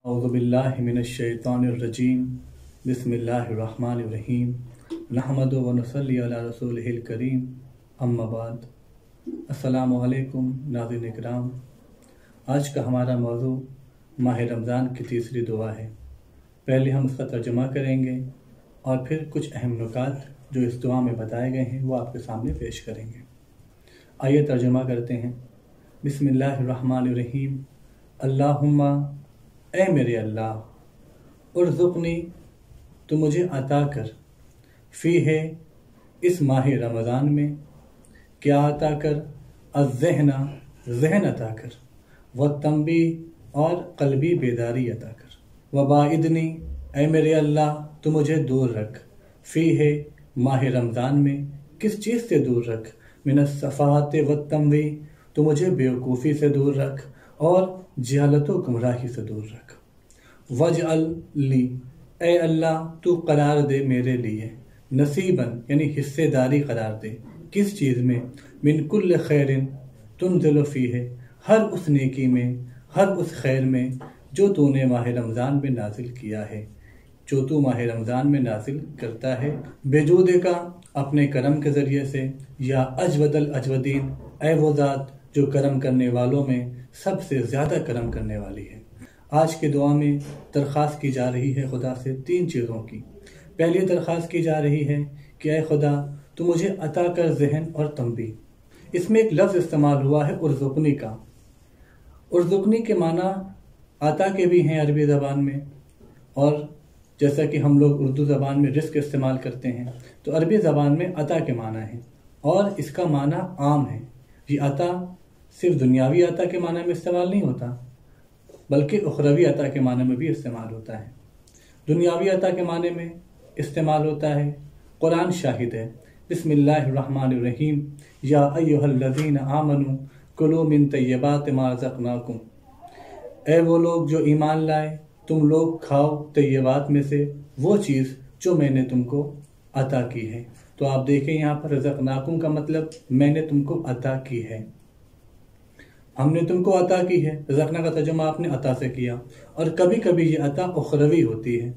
औज़ुबिल्लाहि मिनश्शैतानिर्रजीम बिस्मिल्लाहिर्रहमानिर्रहीम नहमदु व नसल्ली अला रसूलिहिल करीम अम्मा बाद। अस्सलामु अलैकुम नाज़रीन इकराम। आज का हमारा मौज़ू माह रमज़ान की तीसरी दुआ है। पहले हम उसका तर्जुमा करेंगे और फिर कुछ अहम नुकात जो इस दुआ में बताए गए हैं वो आपके सामने पेश करेंगे। आइए तर्जुमा करते हैं। बिस्मिल्लाहिर्रहमानिर्रहीम। अल्लाहुम्मा, ए मेरे अल्लाह, उर्ज़ुक़नी, तो मुझे अता कर, फ़ी है, इस माह रमज़ान में, क्या अता कर, अज़्ज़हना, ज़हन अता कर, व तंबी, और क़ल्बी बेदारी अता कर, व बाइदनी, ए मेरे अल्लाह, तो मुझे दूर रख, फ़ी है, माह रमज़ान में, किस चीज़ से दूर रख, मिनस सफ़ाहत व तंवी, तो मुझे बेवकूफ़ी से दूर रख और जहालत व गुमराही से दूर रख। वजअल ली, ए अल्लाह, तू करार दे मेरे लिए, नसीबन यानी हिस्सेदारी करार दे, किस चीज़ में, मिन कुल्ल खैरिन तुनज़िलु फ़ीहे, हर उस नेकी में, हर उस खैर में जो तूने माह रमज़ान में नाजिल किया है, जो तू माह रमज़ान में नाजिल करता है, बेजूदे का, अपने करम के ज़रिए से, या अजवदल अजवदीन, ए वो ज़ात जो करम करने वालों में सबसे ज़्यादा करम करने वाली है। आज की दुआ में दरख्वास्त की जा रही है खुदा से तीन चीज़ों की। पहली दरख्वास्त की जा रही है कि ऐ खुदा, तू मुझे अता कर ज़हन और तंबी। इसमें एक लफ्ज़ इस्तेमाल हुआ है उर्ज़ुक़नी का। उर्ज़ुक़नी के माना अता के भी हैं अरबी ज़बान में, और जैसा कि हम लोग उर्दू ज़बान में रिज़्क़ इस्तेमाल करते हैं, तो अरबी ज़बान में अता के माना है और इसका माना आम है। ये अता सिर्फ दुनियावी अता के माना में इस्तेमाल नहीं होता, बल्कि उखरवी अता के माने में भी इस्तेमाल होता है। दुनियावी अता के माने में इस्तेमाल होता है, कुरान शाहिद है। बिस्मिल्लाहिर्रहमानिर्रहीम। या अय्युहल्लज़ीना आमनू कुलू मिन तय्यबाति मा रज़क़नाकुम, ए वो लोग जो ईमान लाए, तुम लोग खाओ तय्यबात में से वो चीज़ जो मैंने तुमको अता की है। तो आप देखें यहाँ पर रज़क़नाकुम का मतलब मैंने तुमको अता की है, हमने तुमको अता की है। रज़क़ना का तर्जुमा आपने अता से किया। और कभी कभी ये अता उखरवी होती है,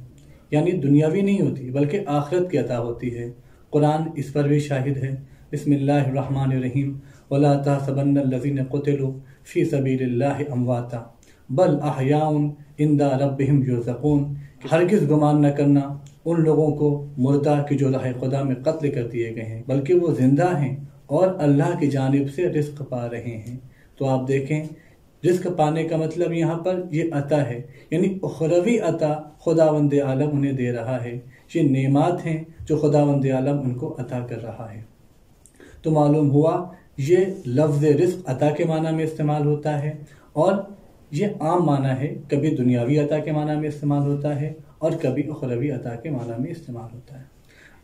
यानी दुनियावी नहीं होती बल्कि आखिरत की अता होती है। कुरान इस पर भी शाहिद है। बिस्मिल्लाहिर्रहमानिर्रहीम। वला तहसबन्नल्लज़ीना क़ुतिलू फ़ी सबीलिल्लाहि अमवाता बल अहयाउन इंदा रब्बिहिम युरज़क़ून। हरगिज़ गुमान न करना उन लोगों को मुर्दा की जो राह खुदा में कत्ल कर दिए गए हैं, बल्कि वो जिंदा हैं और अल्लाह की जानिब से रिज़्क़ पा रहे हैं। तो आप देखें, रिज़्क़ पाने का मतलब यहाँ पर ये अता है, यानी उखरवी अता खुदावंद आलम उन्हें दे रहा है। ये नेमात हैं जो खुदावंद आलम उनको अता कर रहा है। तो मालूम हुआ ये लफ्ज़ रिज़्क़ अता के माना में इस्तेमाल होता है और ये आम माना है, कभी दुनियावी अता के माना में इस्तेमाल होता है और कभी उखरवी अता के माना में इस्तेमाल होता है।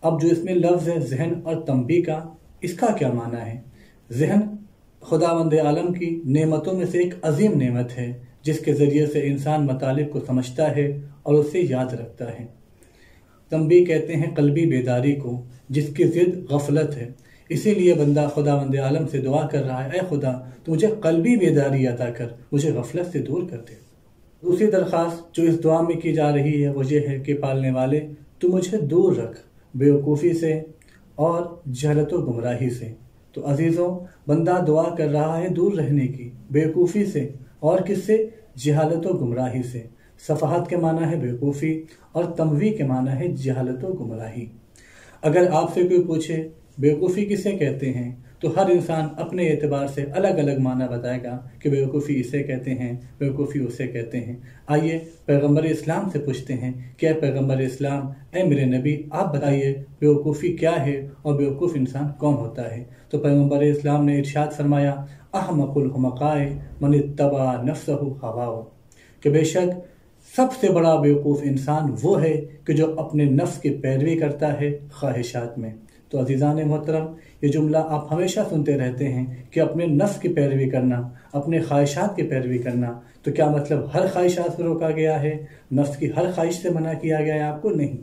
अब जो इसमें लफ्ज़ है ज़हन और तंबी का, इसका क्या माना है? ज़हन खुदावंद आलम की नेमतों में से एक अजीम नेमत है, जिसके ज़रिए से इंसान मतालिब को समझता है और उसे याद रखता है। तंबी कहते हैं क़ल्बी बेदारी को, जिसकी ज़िद गफलत है। इसीलिए बंदा खुदावंद आलम से दुआ कर रहा है, ऐ खुदा, तो मुझे क़ल्बी बेदारी अता कर, मुझे गफलत से दूर कर दे। दूसरी दरख्वास्त जो इस दुआ में की जा रही है वो ये है कि पालने वाले, तू मुझे दूर रख बेवकूफ़ी से और जहलत व गुमराही से। तो अजीज़ों, बंदा दुआ कर रहा है दूर रहने की, बेवकूफ़ी से, और किससे? जहालत व गुमराही से। सफ़ाहत के माना है बेवकूफ़ी और तमवी के माना है जहालत व गुमराही। अगर आपसे कोई पूछे बेवकूफ़ी किसे कहते हैं, तो हर इंसान अपने एतबार से अलग अलग माना बताएगा कि बेवकूफ़ी इसे कहते हैं, बेवकूफ़ी उसे कहते हैं। आइए पैगम्बर इस्लाम से पूछते हैं, क्या पैगम्बर इस्लाम, ऐ मेरे नबी, आप बताइए बेवकूफ़ी क्या है और बेवकूफ़ इंसान कौन होता है? तो पैगम्बर इस्लाम ने इरशाद फरमाया, अहमकुल हुमकाए मन इत्तबा नफ्सहु हवाओ, कि बेशक सबसे बड़ा बेवकूफ़ इंसान वो है कि जो अपने नफ्स की पैरवी करता है ख्वाहिशात में। तो अज़ीज़ान मोहतरम, ये जुमला आप हमेशा सुनते रहते हैं कि अपने नफ्स की पैरवी करना, अपने ख्वाहिशात की पैरवी करना। तो क्या मतलब हर ख्वाहिशात से रोका गया है, नफ्स की हर ख्वाहिश से मना किया गया है आपको? नहीं।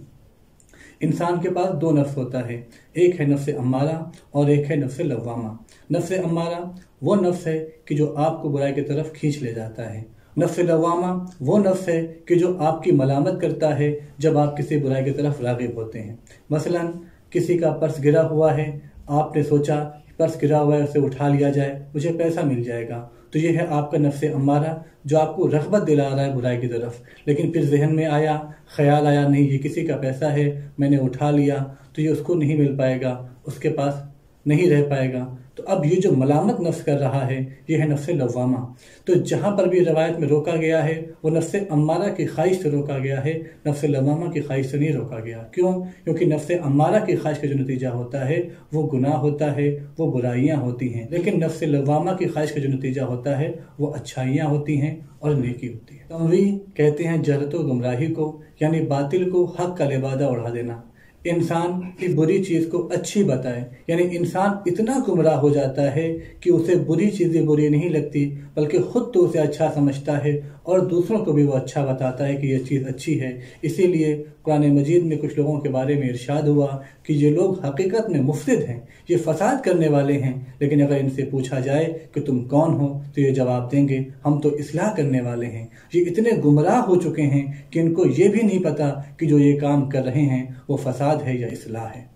इंसान के पास दो नफ्स होता है, एक है नफ्स अम्मारा और एक है नफ्स लव्वामा। नफ्स अम्मारा वो नफ्स है कि जो आपको बुराई की तरफ खींच ले जाता है, नफ्स लवामा वो नफ्स है कि जो आपकी मलामत करता है जब आप किसी बुराई की तरफ राग़िब होते हैं। मसलन किसी का पर्स गिरा हुआ है, आपने सोचा पर्स गिरा हुआ है उसे उठा लिया जाए, मुझे पैसा मिल जाएगा, तो ये है आपका नफ्स अम्मारा जो आपको रग़बत दिला रहा है बुराई की तरफ। लेकिन फिर जहन में आया, ख्याल आया, नहीं ये किसी का पैसा है, मैंने उठा लिया तो ये उसको नहीं मिल पाएगा, उसके पास नहीं रह पाएगा। तो अब ये जो मलामत नफ्स कर रहा है ये है नफ्स लवामा। तो जहाँ पर भी रवायत में रोका गया है वो नफ्स अम्मारा की ख्वाहिश से रोका गया है, नफ्स लवामा की ख्वाहिश से नहीं रोका गया। क्यों? क्योंकि नफ्स अम्मारा की ख्वाहिश का जो नतीजा होता है वो गुनाह होता है, वो बुराइयाँ होती हैं। लेकिन नफ्स लवामा की ख्वाहिश का जो नतीजा होता है वो अच्छाइयाँ होती हैं और नेकी होती है। तमवी कहते हैं जहलत व गुमराही को, यानी बातिल को हक का लिबादा उड़ा देना। इंसान की बुरी चीज़ को अच्छी बताए, यानी इंसान इतना गुमराह हो जाता है कि उसे बुरी चीज़ें बुरी नहीं लगती बल्कि खुद तो उसे अच्छा समझता है और दूसरों को भी वो अच्छा बताता है कि ये चीज़ अच्छी है। इसीलिए कुरान मजीद में कुछ लोगों के बारे में इरशाद हुआ कि ये लोग हकीकत में मुफसिद हैं, ये फसाद करने वाले हैं, लेकिन अगर इनसे पूछा जाए कि तुम कौन हो तो ये जवाब देंगे हम तो इस्लाह करने वाले हैं। ये इतने गुमराह हो चुके हैं कि इनको ये भी नहीं पता कि जो ये काम कर रहे हैं वो फसाद है या इस्लाह है।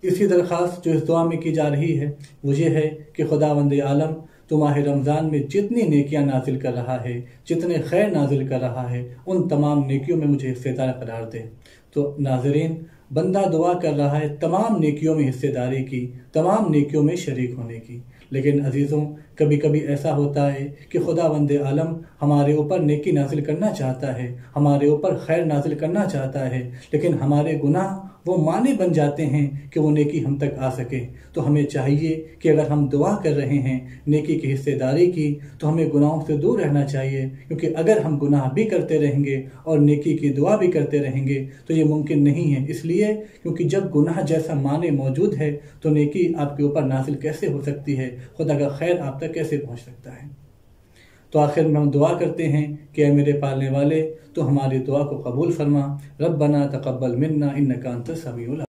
इसी दरख्वास्त जो इस दुआ में की जा रही है वो ये है कि खुदावंद आलम तो माह रमज़ान में जितनी नेकियां नाजिल कर रहा है, जितने खैर नाजिल कर रहा है, उन तमाम नेकियों में मुझे हिस्सेदार करार दे। तो नाज़रीन, बंदा दुआ कर रहा है तमाम नेकियों में हिस्सेदारी की, तमाम नेकियों में शरीक होने की। लेकिन अजीज़ों, कभी कभी ऐसा होता है कि खुदावंद आलम हमारे ऊपर नेकी नाजिल करना चाहता है, हमारे ऊपर खैर नाजिल करना चाहता है, लेकिन हमारे गुनाह वो माने बन जाते हैं कि वो नेकी हम तक आ सके। तो हमें चाहिए कि अगर हम दुआ कर रहे हैं नेकी की हिस्सेदारी की तो हमें गुनाहों से दूर रहना चाहिए, क्योंकि अगर हम गुनाह भी करते रहेंगे और नेकी की दुआ भी करते रहेंगे तो ये मुमकिन नहीं है। इसलिए क्योंकि जब गुनाह जैसा माने मौजूद है तो नेकी आपके ऊपर नाजिल कैसे हो सकती है, खुदा का खैर आप तक कैसे पहुँच सकता है। तो आखिर में हम दुआ करते हैं कि ऐ मेरे पालने वाले तो हमारी दुआ को कबूल फरमा। रब्बना तक़ब्बल मिन्ना इन्नका अंतस समीउल